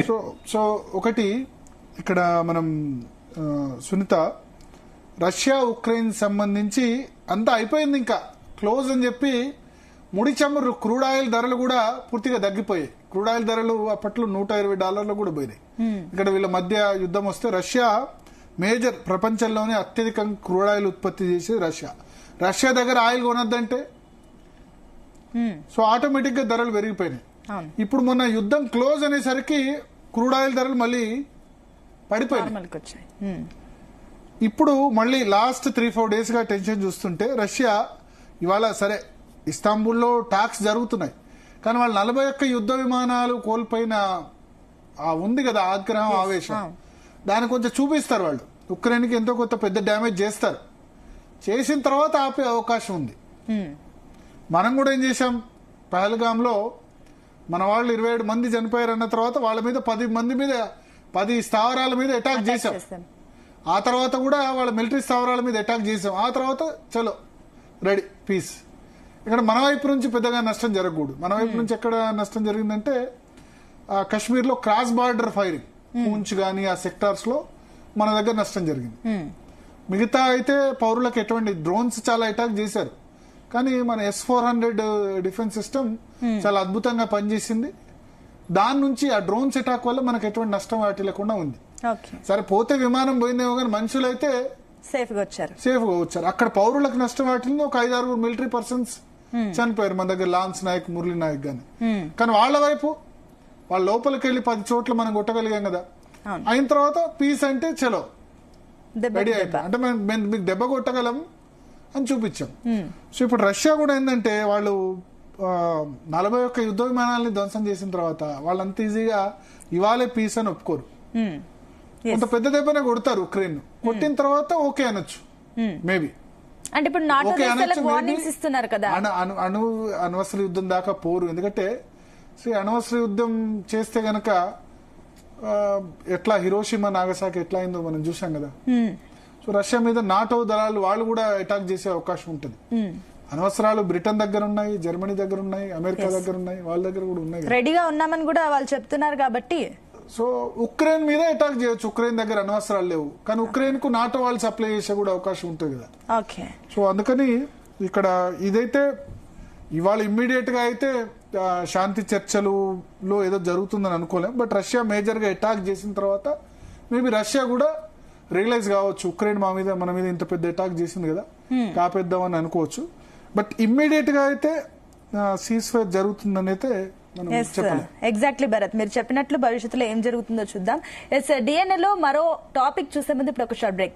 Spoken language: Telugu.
సో సో ఒకటి ఇక్కడ మనం సునీత, రష్యా ఉక్రెయిన్ సంబంధించి అంతా అయిపోయింది, ఇంకా క్లోజ్ అని చెప్పి ముడి చమురు క్రూడ్ ఆయిల్ ధరలు కూడా పూర్తిగా తగ్గిపోయాయి. క్రూడ్ ఆయిల్ ధరలు అప్పట్లో $120 కూడా పోయినాయి. ఇక్కడ వీళ్ళ మధ్య యుద్ధం వస్తే రష్యా మేజర్, ప్రపంచంలోనే అత్యధికంగా క్రూడ్ ఆయిల్ ఉత్పత్తి చేసేది రష్యా. రష్యా దగ్గర ఆయిల్ కొనొద్దంటే సో ఆటోమేటిక్ గా ధరలు పెరిగిపోయినాయి. ఇప్పుడు మొన్న యుద్ధం క్లోజ్ అనేసరికి క్రూడ్ ఆయిల్ ధరలు మళ్ళీ పడిపోయినాయి. ఇప్పుడు మళ్ళీ లాస్ట్ 3-4 days గా టెన్షన్ చూస్తుంటే రష్యా ఇవాళ సరే ఇస్తాంబుల్లో టాక్స్ జరుగుతున్నాయి, కానీ వాళ్ళు 41 యుద్ధ విమానాలు కోల్పోయిన ఉంది కదా ఆగ్రహం, ఆవేశం, దాన్ని కొంచెం చూపిస్తారు వాళ్ళు. ఉక్రెయిన్కి ఎంతో కొంత పెద్ద డ్యామేజ్ చేస్తారు, చేసిన తర్వాత ఆపే అవకాశం ఉంది. మనం కూడా ఏం చేశాం, పహల్గాంలో మన వాళ్ళు 27 మంది చనిపోయారన్న తర్వాత వాళ్ళ మీద 10 స్థావరాల మీద అటాక్ చేశాం. ఆ తర్వాత కూడా వాళ్ళ మిలిటరీ స్థావరాల మీద అటాక్ చేశాం. ఆ తర్వాత చలో రెడీ పీస్. ఇక్కడ మన వైపు నుంచి పెద్దగా నష్టం జరగకూడదు. మన వైపు నుంచి ఎక్కడ నష్టం జరిగిందంటే కశ్మీర్ లో క్రాస్ బార్డర్ ఫైరింగ్, పూంచ్ గానీ ఆ సెక్టార్స్ లో మన దగ్గర నష్టం జరిగింది. మిగతా అయితే పౌరులకు ఎటువంటి డ్రోన్స్ చాలా అటాక్ చేశారు, కానీ మన S-400 డిఫెన్స్ సిస్టమ్ చాలా అద్భుతంగా పనిచేసింది. దాని నుంచి ఆ డ్రోన్స్ అటాక్ వల్ల మనకు ఎటువంటి నష్టం వాటి లేకుండా ఉంది. సరే పోతే విమానం పోయిందేమో, కానీ మనుషులు అయితే సేఫ్ గా వచ్చారు. అక్కడ పౌరులకు నష్టం వాటిని ఒక 5-6 మిలిటరీ పర్సన్స్ చనిపోయారు మన దగ్గర, లాన్స్ నాయక్, మురళీ నాయక్ గాని. కానీ వాళ్ళ వైపు వాళ్ళ లోపలికి వెళ్లి 10 చోట్ల మనం కొట్టగలిగాం కదా. అయిన తర్వాత పీస్ అంటే చలో రెడీ అయిపోయి, అంటే మేము మీకు దెబ్బ కొట్టగలం అని చూపించాం. సో ఇప్పుడు రష్యా కూడా ఏంటంటే వాళ్ళు 41 యుద్ధ విమానాలని ధ్వంసం చేసిన తర్వాత వాళ్ళంత ఈజీగా ఇవాళే పీస్ అని ఒప్పుకోరు. కొంత పెద్ద దెబ్బనే కొడతారు ఉక్రెయిన్. కొట్టిన తర్వాత ఓకే అనొచ్చు మేబీ, అంటే ఇప్పుడు అనవసర యుద్ధం దాకా పోరు. ఎందుకంటే అనవసర యుద్ధం చేస్తే గనక ఎట్లా హిరోషిమా నాగసాకి ఎట్లా అయిందో మనం చూసాం కదా. సో రష్యా మీద నాటో దళాలు వాళ్ళు కూడా అటాక్ చేసే అవకాశం ఉంటుంది. అనవసరాలు బ్రిటన్ దగ్గర ఉన్నాయి, జర్మనీ దగ్గర ఉన్నాయి, అమెరికా దగ్గర ఉన్నాయి, వాళ్ళ దగ్గర కూడా ఉన్నాయి. రెడీగా ఉన్నామని కూడా వాళ్ళు చెప్తున్నారు కాబట్టి సో ఉక్రెయిన్ మీద అటాక్ చేయొచ్చు. ఉక్రెయిన్ దగ్గర అనవసరాలు లేవు, కానీ ఉక్రెయిన్ కు నాటో వాళ్ళు సప్లై చేసే కూడా అవకాశం ఉంటుంది కదా. సో అందుకని ఇక్కడ ఇదైతే ఇవాళ ఇమ్మీడియట్ గా అయితే శాంతి చర్చలులో ఏదో జరుగుతుందని అనుకోలేం. బట్ రష్యా మేజర్ గా అటాక్ చేసిన తర్వాత మేబీ రష్యా కూడా రియలైజ్ కావచ్చు, ఉక్రెయిన్ మన మీద ఇంత పెద్ద అటాక్ చేసింది కదా, కాపేద్దామని అనుకోవచ్చు. బట్ ఇమ్మీడియట్ గా అయితే సీజ్ ఫైర్ జరుగుతుందని అయితే ఎగ్జాక్ట్లీ భరత్, మీరు చెప్పినట్లు భవిష్యత్తులో ఏం జరుగుతుందో చూద్దాం. డిఎన్ఏ లో మరో టాపిక్ చూసే ముందు ఇప్పుడు ఒక షార్ట్ బ్రేక్